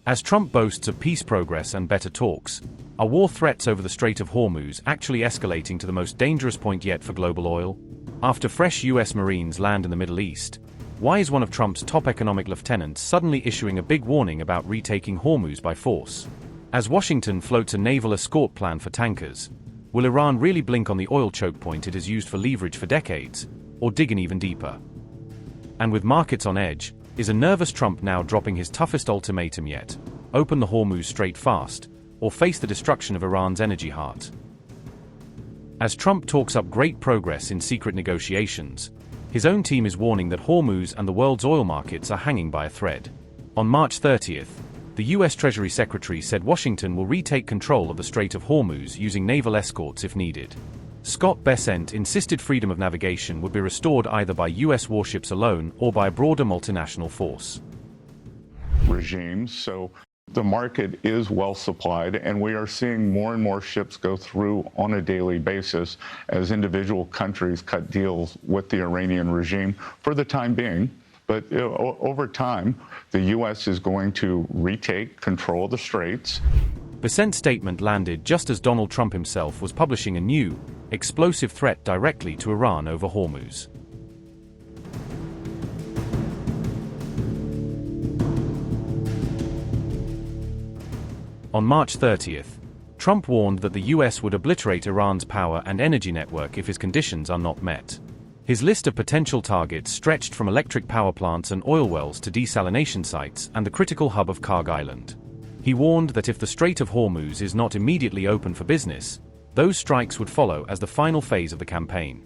As Trump boasts of peace progress and better talks, are war threats over the Strait of Hormuz actually escalating to the most dangerous point yet for global oil? After fresh U.S. Marines land in the Middle East, why is one of Trump's top economic lieutenants suddenly issuing a big warning about retaking Hormuz by force? As Washington floats a naval escort plan for tankers, will Iran really blink on the oil choke point it has used for leverage for decades, or dig in even deeper? And with markets on edge, is a nervous Trump now dropping his toughest ultimatum yet? Open the Hormuz Strait fast, or face the destruction of Iran's energy heart? As Trump talks up great progress in secret negotiations, his own team is warning that Hormuz and the world's oil markets are hanging by a thread. On March 30th, the U.S. Treasury Secretary said Washington will retake control of the Strait of Hormuz using naval escorts if needed. Scott Bessent insisted freedom of navigation would be restored either by U.S. warships alone or by a broader multinational force. Regimes, so the market is well supplied, and we are seeing more and more ships go through on a daily basis as individual countries cut deals with the Iranian regime for the time being. But over time, the U.S. is going to retake control of the straits. Bessent's statement landed just as Donald Trump himself was publishing a new, explosive threat directly to Iran over Hormuz. On March 30th, Trump warned that the U.S. would obliterate Iran's power and energy network if his conditions are not met. His list of potential targets stretched from electric power plants and oil wells to desalination sites and the critical hub of Kharg Island. He warned that if the Strait of Hormuz is not immediately open for business, those strikes would follow as the final phase of the campaign.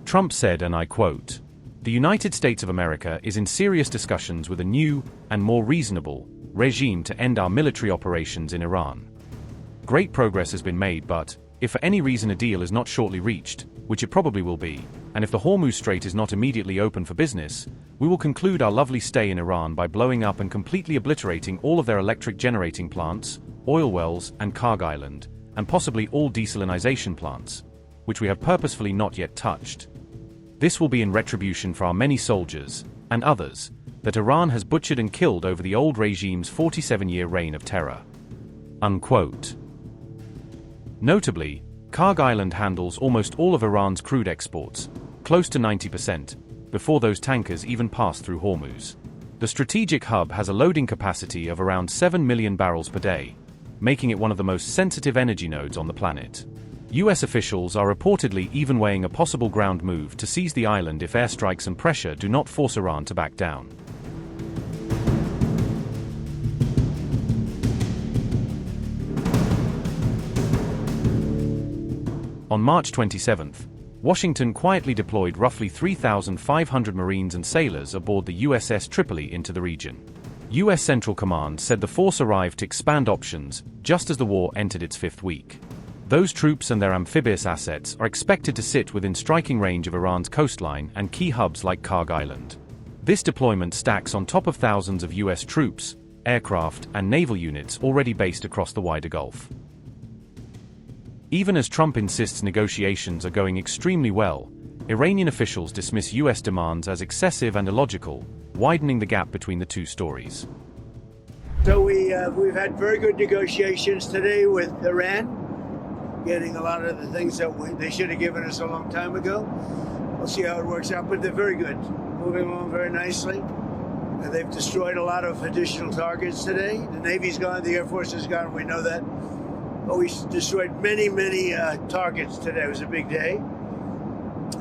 Trump said, and I quote, "The United States of America is in serious discussions with a new, and more reasonable, regime to end our military operations in Iran. Great progress has been made, but if for any reason a deal is not shortly reached, which it probably will be, and if the Hormuz Strait is not immediately open for business, we will conclude our lovely stay in Iran by blowing up and completely obliterating all of their electric generating plants, oil wells, and Kharg Island, and possibly all desalination plants, which we have purposefully not yet touched. This will be in retribution for our many soldiers, and others, that Iran has butchered and killed over the old regime's 47-year reign of terror." Unquote. Notably, Kharg Island handles almost all of Iran's crude exports, close to 90%, before those tankers even pass through Hormuz. The strategic hub has a loading capacity of around 7 million barrels per day, making it one of the most sensitive energy nodes on the planet. U.S. officials are reportedly even weighing a possible ground move to seize the island if airstrikes and pressure do not force Iran to back down. On March 27th, Washington quietly deployed roughly 3,500 Marines and sailors aboard the USS Tripoli into the region. U.S. Central Command said the force arrived to expand options just as the war entered its fifth week. Those troops and their amphibious assets are expected to sit within striking range of Iran's coastline and key hubs like Kharg Island. This deployment stacks on top of thousands of U.S. troops, aircraft, and naval units already based across the wider Gulf. Even as Trump insists negotiations are going extremely well, Iranian officials dismiss U.S. demands as excessive and illogical, widening the gap between the two stories. So we've had very good negotiations today with Iran, getting a lot of the things that they should have given us a long time ago. We'll see how it works out, but they're very good, moving along very nicely. And they've destroyed a lot of additional targets today. The Navy's gone, the Air Force is gone, we know that. But we destroyed many targets today. It was a big day.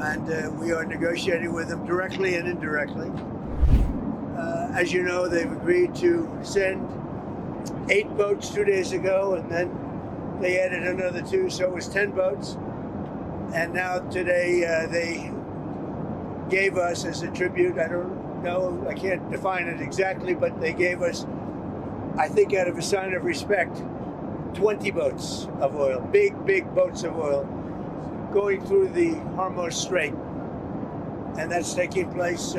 And we are negotiating with them directly and indirectly. As you know, they've agreed to send 8 boats 2 days ago, and then they added another 2, so it was 10 boats. And now today they gave us as a tribute, I don't know, I can't define it exactly, but they gave us, I think out of a sign of respect, 20 boats of oil, big boats of oil, going through the Hormuz Strait. And that's taking place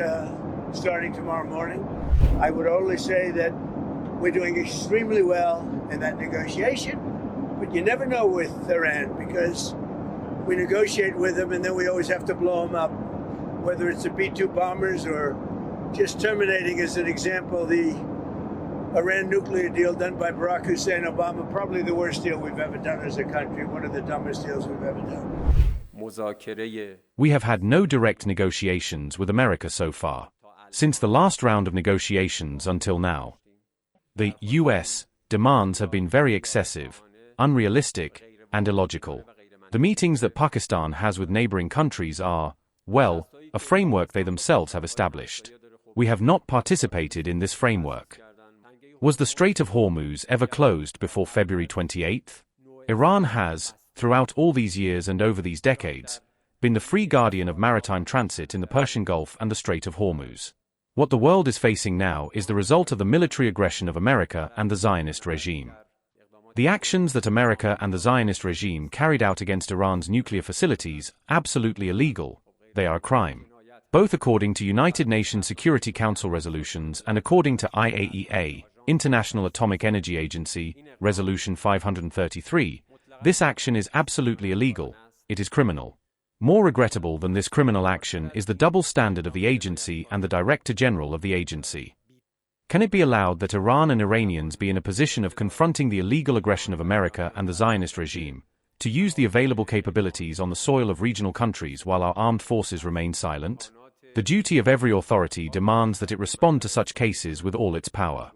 starting tomorrow morning. I would only say that we're doing extremely well in that negotiation, but you never know with Iran because we negotiate with them and then we always have to blow them up, whether it's the B-2 bombers or just terminating, as an example, the Iran nuclear deal done by Barack Hussein Obama, probably the worst deal we've ever done as a country, one of the dumbest deals we've ever done. We have had no direct negotiations with America so far, since the last round of negotiations until now. The U.S. demands have been very excessive, unrealistic, and illogical. The meetings that Pakistan has with neighboring countries are, well, a framework they themselves have established. We have not participated in this framework. Was the Strait of Hormuz ever closed before February 28? Iran has, throughout all these years and over these decades, been the free guardian of maritime transit in the Persian Gulf and the Strait of Hormuz. What the world is facing now is the result of the military aggression of America and the Zionist regime. The actions that America and the Zionist regime carried out against Iran's nuclear facilities are absolutely illegal. They are a crime, both according to United Nations Security Council resolutions and according to IAEA, International Atomic Energy Agency, Resolution 533. This action is absolutely illegal. It is criminal. More regrettable than this criminal action is the double standard of the agency and the Director General of the agency. Can it be allowed that Iran and Iranians be in a position of confronting the illegal aggression of America and the Zionist regime, to use the available capabilities on the soil of regional countries while our armed forces remain silent? The duty of every authority demands that it respond to such cases with all its power.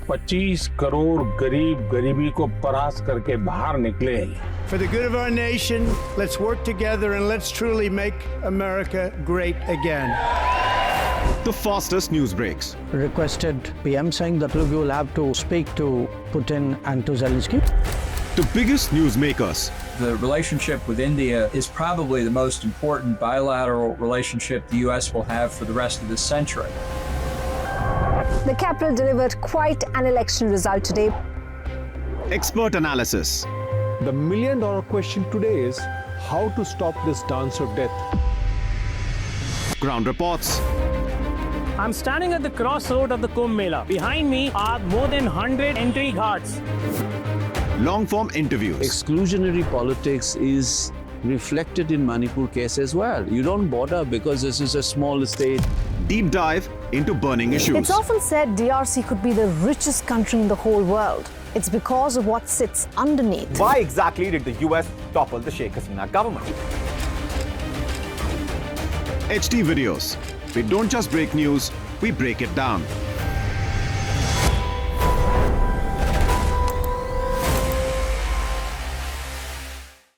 $25 crore गरीब गरीबी को परास्त करके बाहर निकले। For the good of our nation, let's work together and let's truly make America great again. The fastest news breaks. Requested PM saying that we will have to speak to Putin and to Zelensky. The biggest newsmakers. The relationship with India is probably the most important bilateral relationship the U.S. will have for the rest of this century. The capital delivered quite an election result today. Expert analysis. The million-dollar question today is how to stop this dance of death. Ground reports. I'm standing at the crossroad of the Kumbh Mela. Behind me are more than 100 entry ghats. Long-form interviews. Exclusionary politics is reflected in Manipur case as well. You don't bother because this is a small state. Deep dive into burning issues. It's often said DRC could be the richest country in the whole world. It's because of what sits underneath. Why exactly did the US topple the Sheikh Hasina government? HT videos. We don't just break news, we break it down.